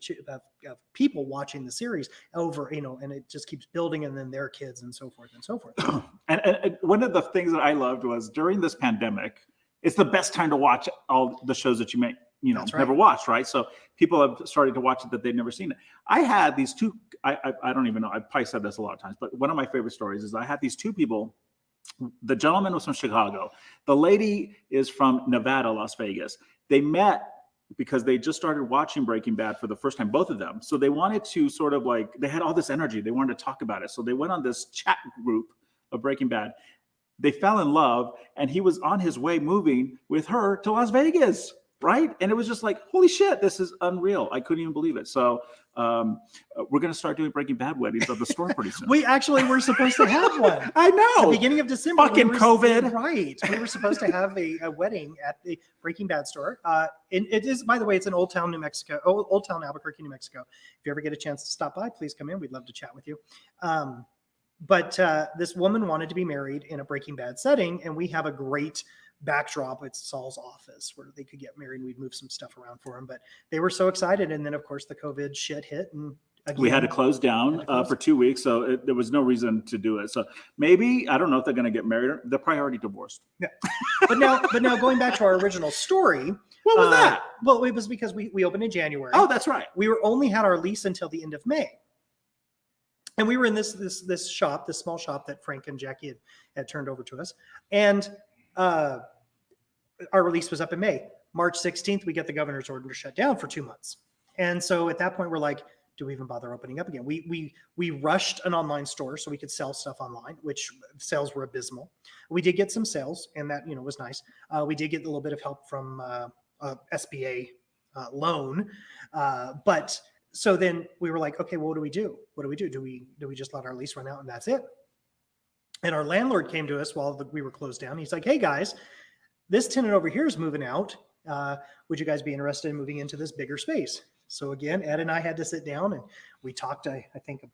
people watching the series over, and it just keeps building, and then their kids and so forth and so forth. And one of the things that I loved was during this pandemic, it's the best time to watch all the shows that you may, never watched, right? So people have started to watch it that they've never seen it. I had these two, I don't even know, I've probably said this a lot of times, but one of my favorite stories is I had these two people. The gentleman was from Chicago. The lady is from Nevada, Las Vegas. They met because they just started watching Breaking Bad for the first time, both of them. So they wanted to sort of they had all this energy. They wanted to talk about it. So they went on this chat group of Breaking Bad. They fell in love, and he was on his way moving with her to Las Vegas, right? And it was just like, holy shit, this is unreal. I couldn't even believe it. So we're going to start doing Breaking Bad weddings at the store pretty soon. We actually were supposed to have one. I know. At the beginning of December. Fucking COVID. Right. We were supposed to have a wedding at the Breaking Bad store. It is, by the way, it's in Old Town, New Mexico, Old Town, Albuquerque, New Mexico. If you ever get a chance to stop by, please come in. We'd love to chat with you. But this woman wanted to be married in a Breaking Bad setting, and we have a great backdrop. It's Saul's office where they could get married. We'd move some stuff around for him, but they were so excited. And then, of course, the COVID shit hit, and again, we had to close down for 2 weeks, so there was no reason to do it. So maybe, I don't know if they're going to get married. They're probably already divorced. Yeah. But now going back to our original story. What was that? Well, it was because we opened in January. Oh, that's right. We only had our lease until the end of May. And we were in this shop, this small shop that Frank and Jackie had turned over to us. And our release was up in May. March 16th, we get the governor's order to shut down for 2 months. And so at that point, we're like, do we even bother opening up again? We rushed an online store so we could sell stuff online, which sales were abysmal. We did get some sales, and that was nice. We did get a little bit of help from SBA loan, but so then we were like, okay, well, what do we do? What do we do? Do we just let our lease run out and that's it? And our landlord came to us while we were closed down. He's like, hey guys, this tenant over here is moving out. Would you guys be interested in moving into this bigger space? So again, Ed and I had to sit down and we talked, I think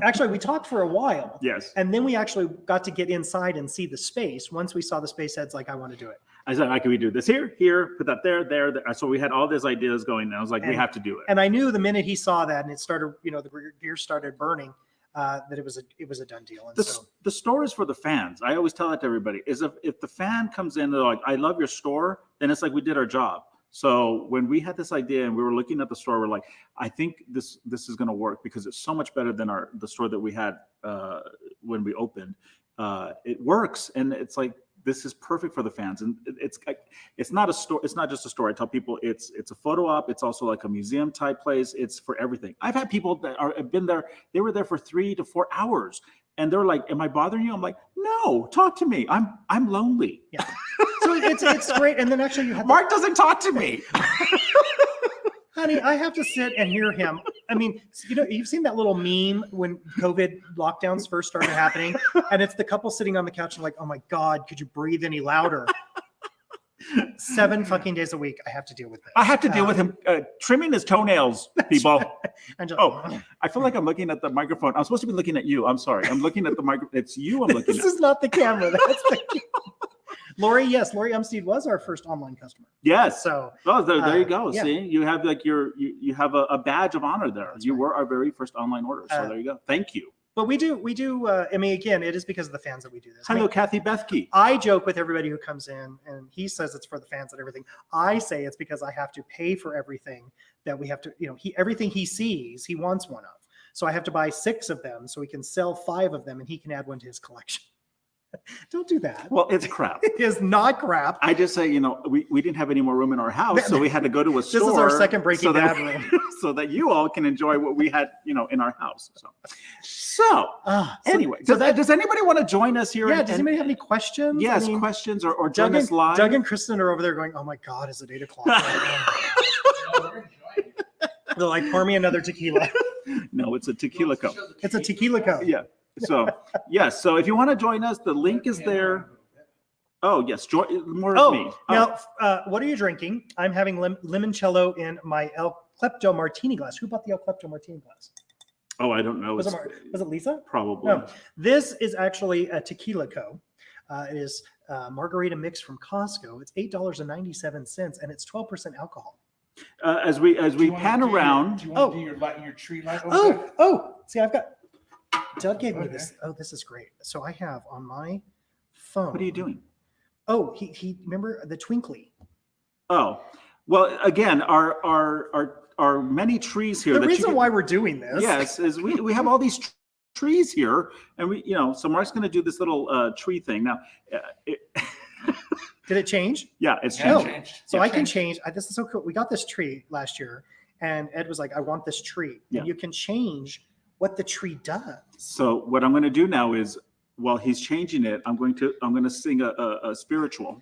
actually we talked for a while. Yes. And then we actually got to get inside and see the space. Once we saw the space, Ed's like, I want to do it. I said, can we do this here, put that there. So we had all these ideas going. And I was like, we have to do it. And I knew the minute he saw that and it started, the gears started burning, that it was a done deal. And the store is for the fans. I always tell that to everybody is if the fan comes in, they're like, I love your store, then it's like we did our job. So when we had this idea and we were looking at the store, we're like, I think this is going to work because it's so much better than the store that we had when we opened. It works. And it's like, this is perfect for the fans. And it's not a store. It's not just a store. I tell people it's a photo op. It's also like a museum type place. It's for everything. I've had people that have been there. They were there for 3 to 4 hours. And they're like, "Am I bothering you?" I'm like, "No, talk to me. I'm lonely." Yeah. So it's great. And then actually, you have Mark doesn't talk to me. Honey, I have to sit and hear him. I mean, you've seen that little meme when COVID lockdowns first started happening, and it's the couple sitting on the couch and like, "Oh my God, could you breathe any louder?" 7 fucking days a week, I have to deal with this. I have to deal with him trimming his toenails, people. Right. Oh, I feel like I'm looking at the microphone. I'm supposed to be looking at you. I'm sorry. I'm looking at the microphone. It's you I'm looking at. This is not the camera. That's the camera. Lori Umstead was our first online customer. Yes. So there you go. Yeah. See, you have like you have a badge of honor there. That's you right. were our very first online order. So there you go. Thank you. But we do. I mean, again, it is because of the fans that we do this. Hello, I mean, Kathy Bethke. I joke with everybody who comes in, and he says it's for the fans and everything. I say it's because I have to pay for everything that we have to. Everything he sees, he wants one of. So I have to buy 6 of them, so he can sell 5 of them, and he can add one to his collection. Don't do that. Well, it's crap. It is not crap. I just say, we didn't have any more room in our house, so we had to go to a store. This is our second Breaking Bad room. room. So that you all can enjoy what we had, in our house. So anyway, does anybody want to join us here? Yeah, does anybody have any questions? Yes, questions or join us live? Doug and Kristen are over there going, "Oh my God, is it 8 o'clock?" They're like, "Pour me another tequila." No, it's a tequila cup. It's a tequila cup. Yeah. So, yes. So if you want to join us, the link is there. Oh, yes. Join more of me. Now, what are you drinking? I'm having limoncello in my El Klepto martini glass. Who bought the El Klepto martini glass? Oh, I don't know. Was it Lisa? Probably. No. This is actually a Tequila Co. It is margarita mix from Costco. It's $8.97, and it's 12% alcohol. As we pan around. Do you want to do your tree light? See, I've got. Doug gave me this. Oh, this is great. So I have on my phone. What are you doing? Oh, he remember the twinkly. Oh, well, again, our many trees here. The reason why we're doing this, yes, is we have all these trees here, and so Mark's going to do this little tree thing now. Did it change? Yeah, it's changed. So I can change. This is so cool. We got this tree last year, and Ed was like, "I want this tree." Yeah. And you can change what the tree does. So what I'm going to do now is, while he's changing it, I'm going to sing a spiritual.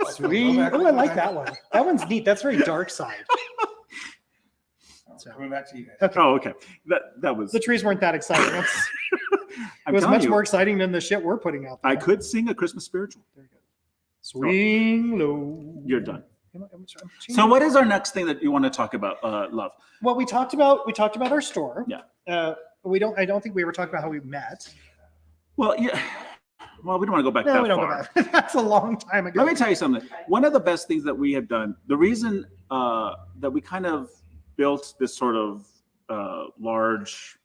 Sweet. Oh, I like that one. That one's neat. That's very dark side. So coming back to you guys. Okay. Oh, okay. That was. The trees weren't that exciting. It was much more exciting than the shit we're putting out there. I could sing a Christmas spiritual. Very good. Swing low. You're done. I'm So what is our next thing that you want to talk about, Love? Well, we talked about our store. Yeah. I don't think we ever talked about how we met. Well, yeah. Well, we don't want to go back No, that we don't far. go back. That's a long time ago. Let me tell you something. One of the best things that we have done, the reason that we kind of built this sort of large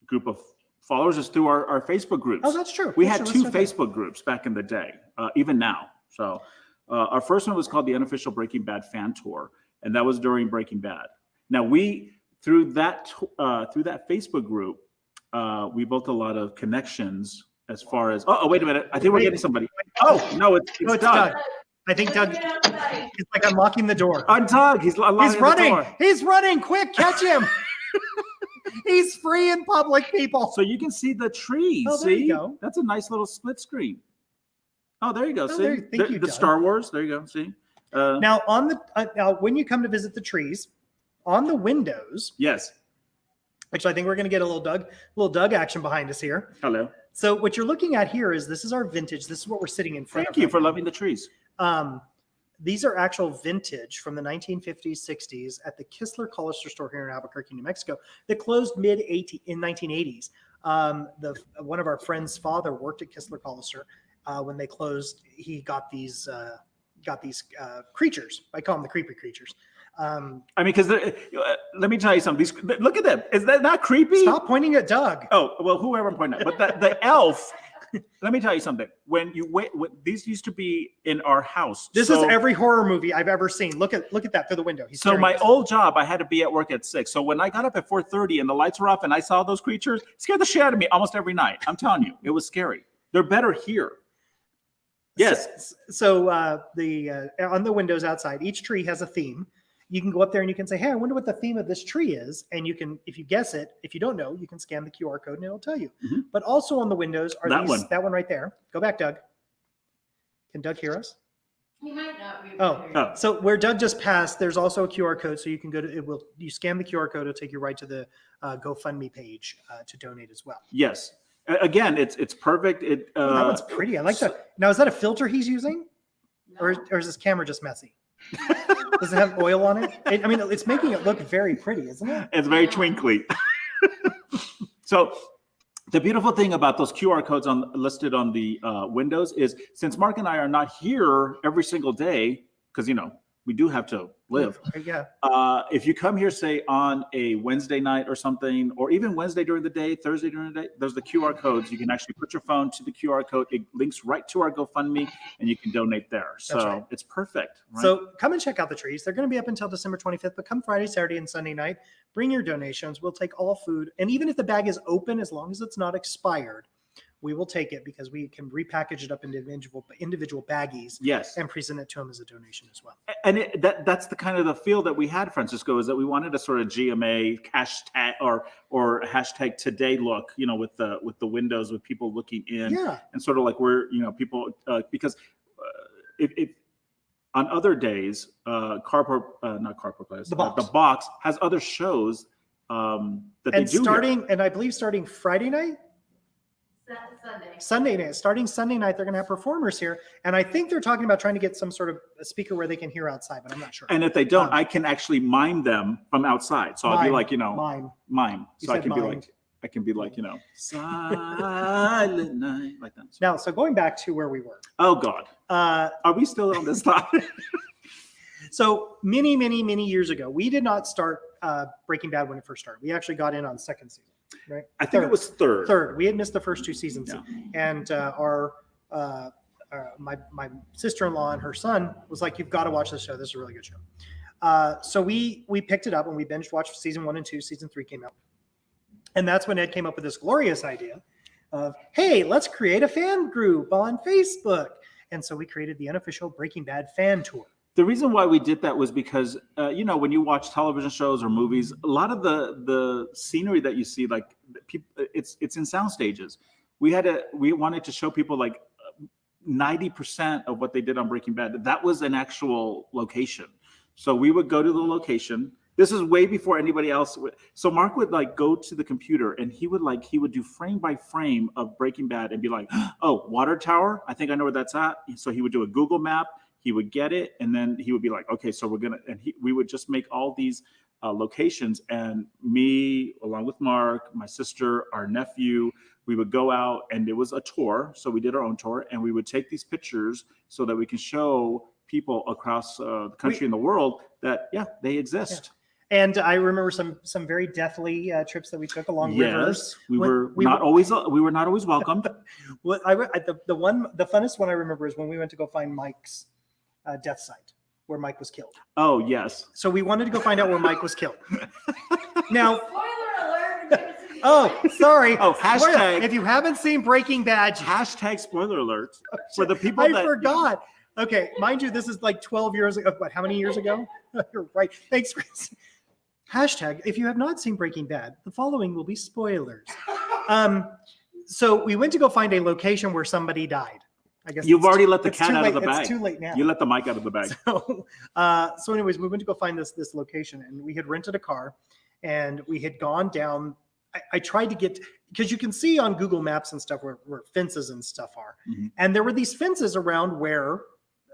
group of followers is through our Facebook groups. Oh, that's true. We had 2 Facebook groups back in the day, even now. So our first one was called the Unofficial Breaking Bad Fan Tour, and that was during Breaking Bad. Now through that Facebook group, we built a lot of connections as far as. Oh, wait a minute! I think we're getting somebody. Oh no, it's Doug. I think Doug. It's like unlocking the door. Doug. He's running. The door. He's He's running! Quick, catch him! He's free in public, people. So you can see the trees. Oh, there you go. That's a nice little split screen. Oh, there you go. Oh, see thank you, the Doug. Star Wars. There you go. See. Now when you come to visit the trees, on the windows. Yes. Actually, I think we're going to get a little Doug action behind us here. Hello. So what you're looking at here is this is our vintage. This is what we're sitting in front of. Thank you for loving the trees. These are actual vintage from the 1950s, 60s at the Kistler Hollister store here in Albuquerque, New Mexico. That closed in 1980s. One of our friends' father worked at Kistler Hollister. When they closed, he got these creatures. I call them the creepy creatures. I mean, because let me tell you something. Look at them. Is that not creepy? Stop pointing at Doug. Oh, well, whoever I'm pointing at. But the elf. Let me tell you something. When these used to be in our house. This is every horror movie I've ever seen. Look at that through the window. So my old job, I had to be at work at 6. So when I got up at 4:30 and the lights were off and I saw those creatures, it scared the shit out of me almost every night. I'm telling you, it was scary. They're better here. Yes. So on the windows outside, each tree has a theme. You can go up there and you can say, "Hey, I wonder what the theme of this tree is." And you can, if you guess it, if you don't know, you can scan the QR code and it'll tell you. Mhm. But also on the windows are That one. that one right there. Go back, Doug. Can Doug hear us? He might not be. Oh. So where Doug just passed, there's also a QR code, so you can go to you scan the QR code, it'll take you right to the GoFundMe page to donate as well. Yes. Again, it's perfect. It That one's pretty. I like that. Now, is that a filter he's using, or is this camera just messy? Does it have oil on it? I mean, it's making it look very pretty, isn't it? It's very twinkly. So the beautiful thing about those QR codes listed on the windows is, since Mark and I are not here every single day, because we do have to live. Yeah. If you come here, say on a Wednesday night or something, or even Wednesday during the day, Thursday during the day, there's the QR codes. You can actually put your phone to the QR code. It links right to our GoFundMe, and you can donate there. So right. It's perfect. Right? So come and check out the trees. They're going to be up until December 25th, but come Friday, Saturday, and Sunday night, bring your donations. We'll take all food. And even if the bag is open, as long as it's not expired, we will take it, because we can repackage it up into individual baggies. Yes. And present it to them as a donation as well. And that's the kind of the feel that we had, Francisco, is that we wanted a sort of GMA hashtag or hashtag today look, with the windows, with people looking in. Yeah. And sort of like we're, people, because if on other days, not Carport Place, the box has other shows that they do. And I believe starting Friday night, Sunday night. Starting Sunday night, they're going to have performers here, and I think they're talking about trying to get some sort of a speaker where they can hear outside, but I'm not sure. And if they don't, I can actually mime them from outside. So I'll be like, mime. So I can be like, silent night, like that. Now, so going back to where we were. Oh God, are we still on this topic? So many years ago, we did not start Breaking Bad when it first started. We actually got in on second season. Right? I think it was third. Third. We had missed the first two seasons, Yeah. and my sister-in-law and her son was like, "You've got to watch this show. This is a really good show." So we picked it up and we binge watched season 1 and 2. Season 3 came out, and that's when Ed came up with this glorious idea of, "Hey, let's create a fan group on Facebook." And so we created the unofficial Breaking Bad fan tour. The reason why we did that was because, when you watch television shows or movies, a lot of the scenery that you see, like it's in sound stages. We wanted to show people like 90% of what they did on Breaking Bad. That was an actual location. So we would go to the location. This is way before anybody else would. So Mark would go to the computer and he would do frame by frame of Breaking Bad and be like, "Oh, water tower. I think I know where that's at." So he would do a Google map. He would get it, and then he would be like, "Okay, so we would just make all these locations." And me, along with Mark, my sister, our nephew, we would go out, and it was a tour. So we did our own tour, and we would take these pictures so that we can show people across the country and the world that, they exist. Yeah. And I remember some very deathly trips that we took along rivers. We were not always welcomed. Well, the funnest one I remember is when we went to go find Mike's death site where Mike was killed. Oh, yes. So we wanted to go find out where Mike was killed. Now, Spoiler alert! oh, sorry. Oh, hashtag. If you haven't seen Breaking Bad, Hashtag spoiler alert for the people I forgot. Okay, mind you, this is like 12 years ago. What, how many years ago? You're right. Thanks, Chris. Hashtag, if you have not seen Breaking Bad, the following will be spoilers. So we went to go find a location where somebody died. I guess You've already let the cat out of the bag. It's too late now. You let the mic out of the bag. So anyways, we went to go find this location, and we had rented a car, and we had gone down. I tried to get, because you can see on Google Maps and stuff where fences and stuff are, and there were these fences around where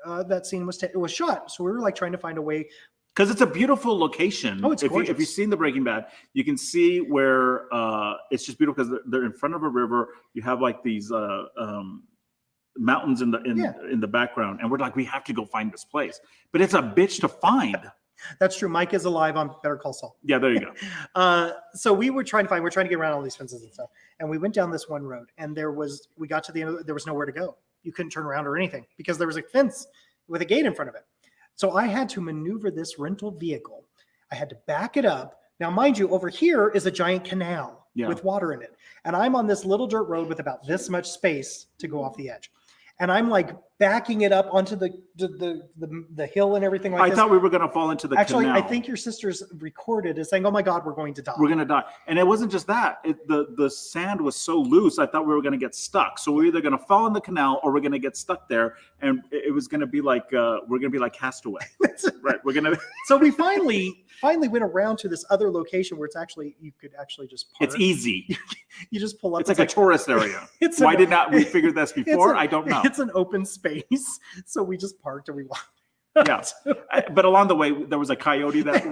that scene was shot. So we were trying to find a way. Because it's a beautiful location. Oh, it's gorgeous. If you've seen the Breaking Bad, you can see where it's just beautiful because they're in front of a river. You have these mountains in the background, and we're like, we have to go find this place. But it's a bitch to find. That's true. Mike is alive on Better Call Saul. Yeah, there you go. So we're trying to get around all these fences and stuff, and we went down this one road, and we got to the end. There was nowhere to go. You couldn't turn around or anything because there was a fence with a gate in front of it. So I had to maneuver this rental vehicle. I had to back it up. Now, mind you, over here is a giant canal with water in it. And I'm on this little dirt road with about this much space to go off the edge. and I'm like backing it up onto the hill and everything like I this. thought we were going to fall into the Actually, canal. I think your sister's recorded as saying, "Oh my God, we're going to die. We're going to die." And it wasn't just that. The sand was so loose, I thought we were going to get stuck. So we're either going to fall in the canal or we're going to get stuck there. And it was going to be like, we're going to be like Castaway. Right. We're going to. So we finally went around to this other location where you could actually just park. It's easy. You just pull up. It's like a tourist area. Why did not we figure this before? I don't know. It's an open space. So we just parked and we walked. Yeah, but along the way there was a coyote that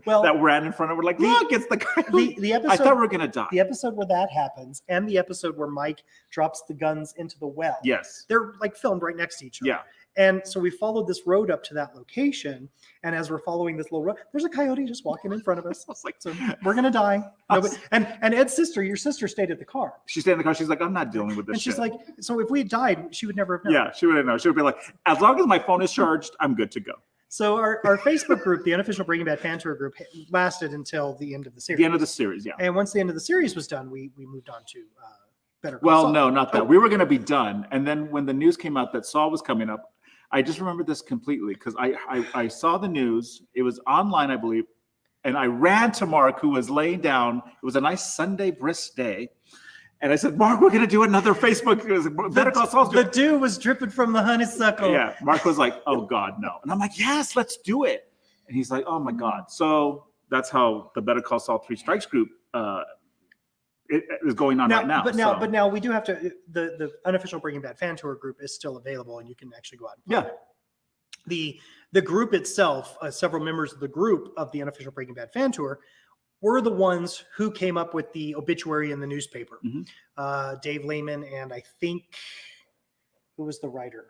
that ran in front of. We're like, look, it's the coyote. The episode, I thought we were gonna die. The episode where that happens, and the episode where Mike drops the guns into the well. Yes, they're like filmed right next to each other. Yeah, and so we followed this road up to that location, and as we're following this little road, there's a coyote just walking in front of us. I was like, so we're gonna die. And Ed's sister, your sister, stayed at the car. She stayed in the car. She's like, I'm not dealing with this. And she's shit. like, so if we had died, she would never have known. Yeah, she wouldn't know. She would be like, as long as my phone is charged, I'm good to go. So our Facebook group, the unofficial Breaking Bad fan tour group, lasted until the end of the series. The end of the series, yeah. And once the end of the series was done, we moved on to Better Call Saul. No, not that. We were going to be done. And then when the news came out that Saul was coming up, I just remember this completely because I saw the news. It was online, I believe. And I ran to Mark, who was laying down. It was a nice Sunday, brisk day. And I said, Mark, we're going to do another Facebook. Better Call Saul. The dew was dripping from the honeysuckle. Yeah. Mark was like, oh, God, no. And I'm like, yes, let's do it. And he's like, oh, my God. So that's how the Better Call Saul 3 Strikes group it is going on right now. But now we do have to, the unofficial Breaking Bad fan tour group is still available and you can actually go out and find it. The group itself, several members of the group of the unofficial Breaking Bad fan tour were the ones who came up with the obituary in the newspaper. Mm-hmm. Dave Lehman and I think, who was the writer?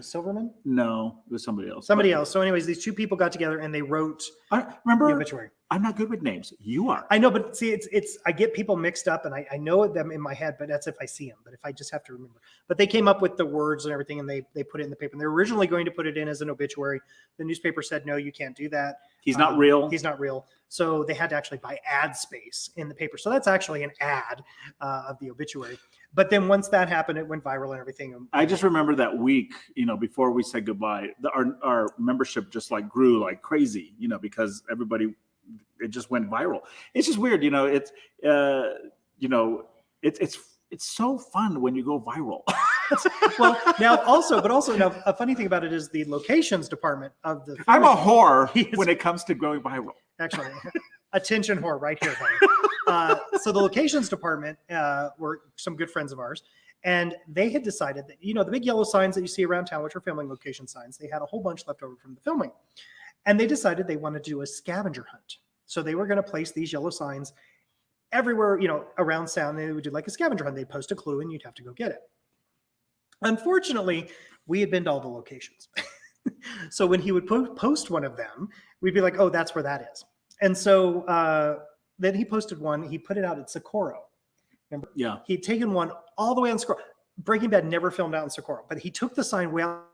Silverman? No, it was somebody else. Somebody else. So anyways, these two people got together and they wrote the obituary. I'm not good with names. You are. I know, but see, it's I get people mixed up and I know them in my head, but that's if I see them. But if I just have to remember. But they came up with the words and everything and they put it in the paper. And they were originally going to put it in as an obituary. The newspaper said, no, you can't do that. He's not real. He's not real. So they had to actually buy ad space in the paper. So that's actually an ad of the obituary. But then once that happened, it went viral and everything. I just remember that week, before we said goodbye, our membership just like grew like crazy, because it just went viral. It's just weird, it's so fun when you go viral. Well, now a funny thing about it is the locations department of the. I'm a whore when it comes to going viral. Actually, attention whore right here, buddy. So the locations department were some good friends of ours, and they had decided that the big yellow signs that you see around town, which are filming location signs, they had a whole bunch left over from the filming, and they decided they wanted to do a scavenger hunt. So they were going to place these yellow signs everywhere, around town. They would do like a scavenger hunt. They'd post a clue, and you'd have to go get it. Unfortunately, we had been to all the locations. So when he would post one of them, we'd be like, oh, that's where that is. And so then he posted one. He put it out at Socorro. Remember? Yeah. He'd taken one all the way on Socorro. Breaking Bad never filmed out in Socorro, but he took the sign way out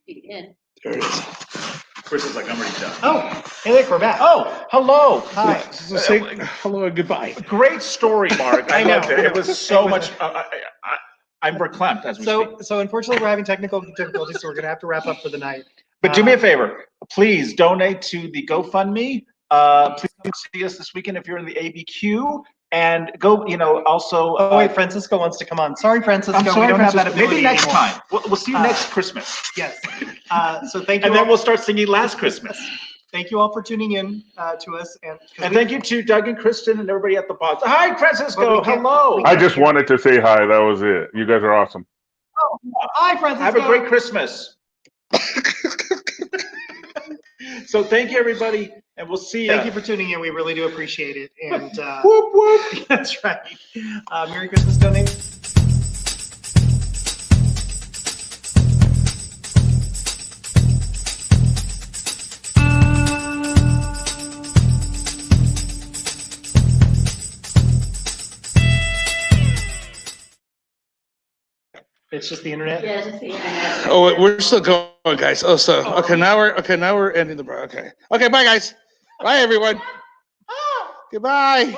There it is. Chris is like, I'm already done. Oh, hey, look, we're back. Oh, hello. Hi. So say hello and goodbye. Great story, Mark. I I know, loved it. I know. It was so It was- much. I'm verklempt as we speak. So unfortunately, we're having technical difficulties, so we're going to have to wrap up for the night. But do me a favor. Please donate to the GoFundMe. Please come see us this weekend if you're in the ABQ. And go, also. Oh, wait, Francisco wants to come on. Sorry, Francisco. I'm sorry, we don't have that Francisco. ability Maybe next anymore. time. We'll see you next Christmas. Yes. So thank you. And then we'll start singing Last Christmas. Thank you all for tuning in to us. And thank you to Doug and Kristen and everybody at the box. Hi, Francisco. Hello. I just wanted to say hi. That was it. You guys are awesome. Hi, Francisco. Have a great Christmas. So thank you, everybody, and we'll see you. Thank you for tuning in. We really do appreciate it. And Whoop, whoop. that's right. Merry Christmas, donate. It's just the internet. Yeah, just the internet. Oh, we're still going, guys. Okay. Now we're ending the. Okay. Okay. Bye, guys. Bye, everyone. Goodbye.